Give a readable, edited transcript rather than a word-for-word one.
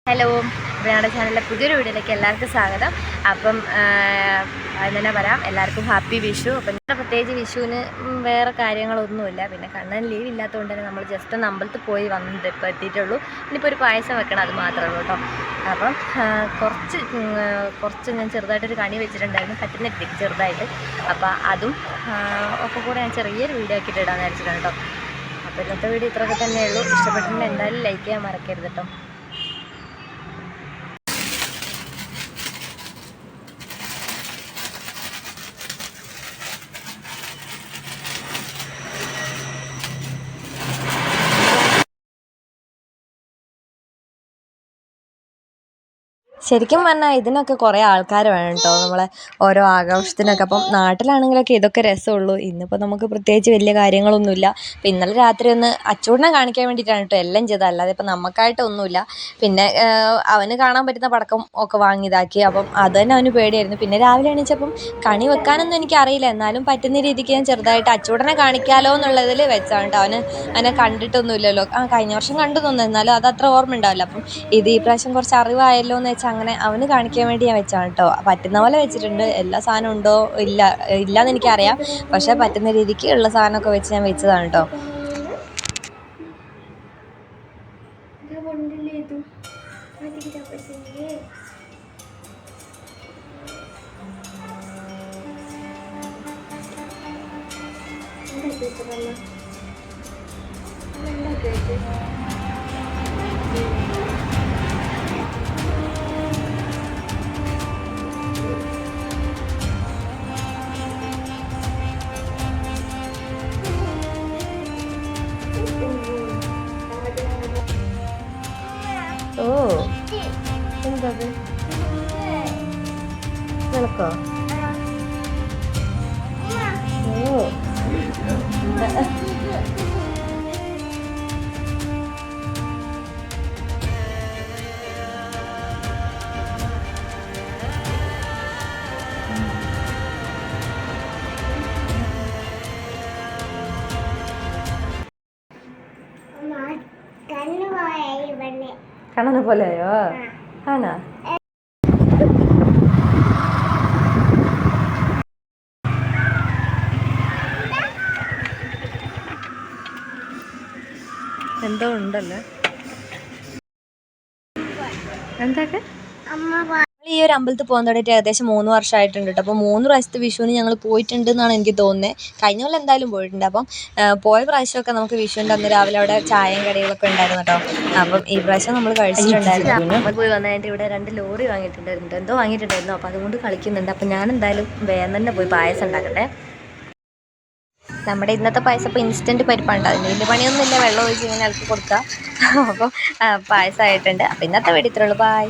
Hello, അപ്പോൾ ഞങ്ങളുടെ ചാനലിലെ പുതിയൊരു വീഡിയോയിലേക്ക് എല്ലാവർക്കും സ്വാഗതം. അപ്പം തന്നെ പറയാം, എല്ലാവർക്കും ഹാപ്പി വിഷു. അപ്പം ഇന്നത്തെ പ്രത്യേകിച്ച് വിഷുവിന് വേറെ കാര്യങ്ങളൊന്നുമില്ല. പിന്നെ കണ്ണൻ ലീവ് ഇല്ലാത്തതുകൊണ്ട് തന്നെ നമ്മൾ ജസ്റ്റ് ഒന്ന് അമ്പലത്തിൽ പോയി വന്നിട്ട് ഇപ്പോൾ എത്തിയിട്ടുള്ളൂ. ഇനിയിപ്പോൾ ഒരു പായസം വെക്കണം, അത് മാത്രമേ ഉള്ളൂ കേട്ടോ. അപ്പം കുറച്ച് ഞാൻ ചെറുതായിട്ടൊരു കണി വെച്ചിട്ടുണ്ടായിരുന്നു, പറ്റുന്ന രീതിക്ക് ചെറുതായിട്ട്. അപ്പോൾ അതും ഒക്കെ കൂടെ ഞാൻ ചെറിയൊരു വീഡിയോ ആക്കിയിട്ട് ഇടാൻ വിചാരിച്ചിട്ടുണ്ട് കേട്ടോ. അപ്പോൾ ഇന്നത്തെ വീഡിയോ ഇത്രയൊക്കെ തന്നെയുള്ളൂ. ഇഷ്ടപ്പെട്ടിട്ടുണ്ടെങ്കിൽ എന്തായാലും ലൈക്ക് ചെയ്യാൻ മറക്കരുത് കേട്ടോ. ശരിക്കും പറഞ്ഞാൽ ഇതിനൊക്കെ കുറേ ആൾക്കാർ വേണം കേട്ടോ, നമ്മളെ ഓരോ ആഘോഷത്തിനൊക്കെ. അപ്പം നാട്ടിലാണെങ്കിലൊക്കെ ഇതൊക്കെ രസമുള്ളൂ. ഇന്നിപ്പോൾ നമുക്ക് പ്രത്യേകിച്ച് വലിയ കാര്യങ്ങളൊന്നുമില്ല. അപ്പം ഇന്നലെ രാത്രി ഒന്ന് അച്ചൂടിനെ കാണിക്കാൻ വേണ്ടിയിട്ടാണ് കേട്ടോ എല്ലാം ചെയ്തത്, അല്ലാതെ ഇപ്പം നമുക്കായിട്ടൊന്നുമില്ല. പിന്നെ അവന് കാണാൻ പറ്റുന്ന പടക്കം ഒക്കെ വാങ്ങിയതാക്കി. അപ്പം അത് തന്നെ അവന് പേടിയായിരുന്നു. പിന്നെ രാവിലെ എണീച്ചപ്പം കണി വെക്കാനൊന്നും എനിക്കറിയില്ല, എന്നാലും പറ്റുന്ന രീതിക്ക് ഞാൻ ചെറുതായിട്ട് അച്ചൂടനെ കാണിക്കാമല്ലോ എന്നുള്ളതിൽ വെച്ചാണ് കേട്ടോ. അവനെ കണ്ടിട്ടൊന്നുമില്ലല്ലോ. കഴിഞ്ഞ വർഷം കണ്ടു തോന്നുന്നു, എന്നാലും അതത്ര ഓർമ്മ ഉണ്ടാവില്ല. അപ്പം ഇത് ഈ പ്രാവശ്യം കുറച്ച് അറിവായല്ലോ എന്ന് വെച്ചാൽ അങ്ങനെ അവന് കാണിക്കാൻ വേണ്ടി ഞാൻ വെച്ചാണ് കേട്ടോ. പറ്റുന്ന പോലെ വെച്ചിട്ടുണ്ട്. എല്ലാ സാധനം ഉണ്ടോ ഇല്ലയെന്ന് എനിക്കറിയാം, പക്ഷേ പറ്റുന്ന രീതിക്ക് ഉള്ള സാധനമൊക്കെ വെച്ച് ഞാൻ വെച്ചതാണ് കേട്ടോ. ഓ, എന്തത് നിനക്കോ? ഓ, കണ്ണനെ പോലെയോ? ആണോ? എന്തോ ഉണ്ടല്ലോ. എന്തൊക്കെ ഈ ഒരു അമ്പലത്തിൽ പോകാൻ തുടങ്ങിയിട്ട് ഏകദേശം 3 വർഷമായിട്ടുണ്ട് കേട്ടോ. അപ്പോൾ 3 പ്രാവശ്യത്തെ വിഷുവിന് ഞങ്ങൾ പോയിട്ടുണ്ട് എന്നാണ് എനിക്ക് തോന്നുന്നത്. കഴിഞ്ഞ കൊല്ലം എന്തായാലും പോയിട്ടുണ്ട്. അപ്പം പോയ പ്രാവശ്യമൊക്കെ നമുക്ക് വിഷുവിൻ്റെ അന്ന് രാവിലെ അവിടെ ചായയും കടികളൊക്കെ ഉണ്ടായിരുന്നു കേട്ടോ. അപ്പം ഈ പ്രാവശ്യം നമ്മൾ കഴിച്ചിട്ടുണ്ടായിരുന്നു. നമ്മൾ പോയി വന്നതിൻ്റെ ഇവിടെ 2 ലോറി വാങ്ങിയിട്ടുണ്ടായിരുന്നു, എന്തോ വാങ്ങിയിട്ടുണ്ടായിരുന്നു. അപ്പോൾ അതുകൊണ്ട് കളിക്കുന്നുണ്ട്. അപ്പം ഞാൻ എന്തായാലും വേഗം തന്നെ പോയി പായസം ഉണ്ടാക്കട്ടെ. നമ്മുടെ ഇന്നത്തെ പായസം ഇപ്പോൾ ഇൻസ്റ്റൻറ്റ് പരിപ്പാണ്. അതിന് വലിയ പണിയൊന്നുമില്ല, വെള്ളം ഒഴിച്ച് ഇങ്ങനെ ഇളക്കി കൊടുക്കുക. അപ്പം പായസമായിട്ടുണ്ട്. അപ്പോൾ ഇന്നത്തെ വീഡിയോ ഇത്രയുള്ളൂ. ബൈ.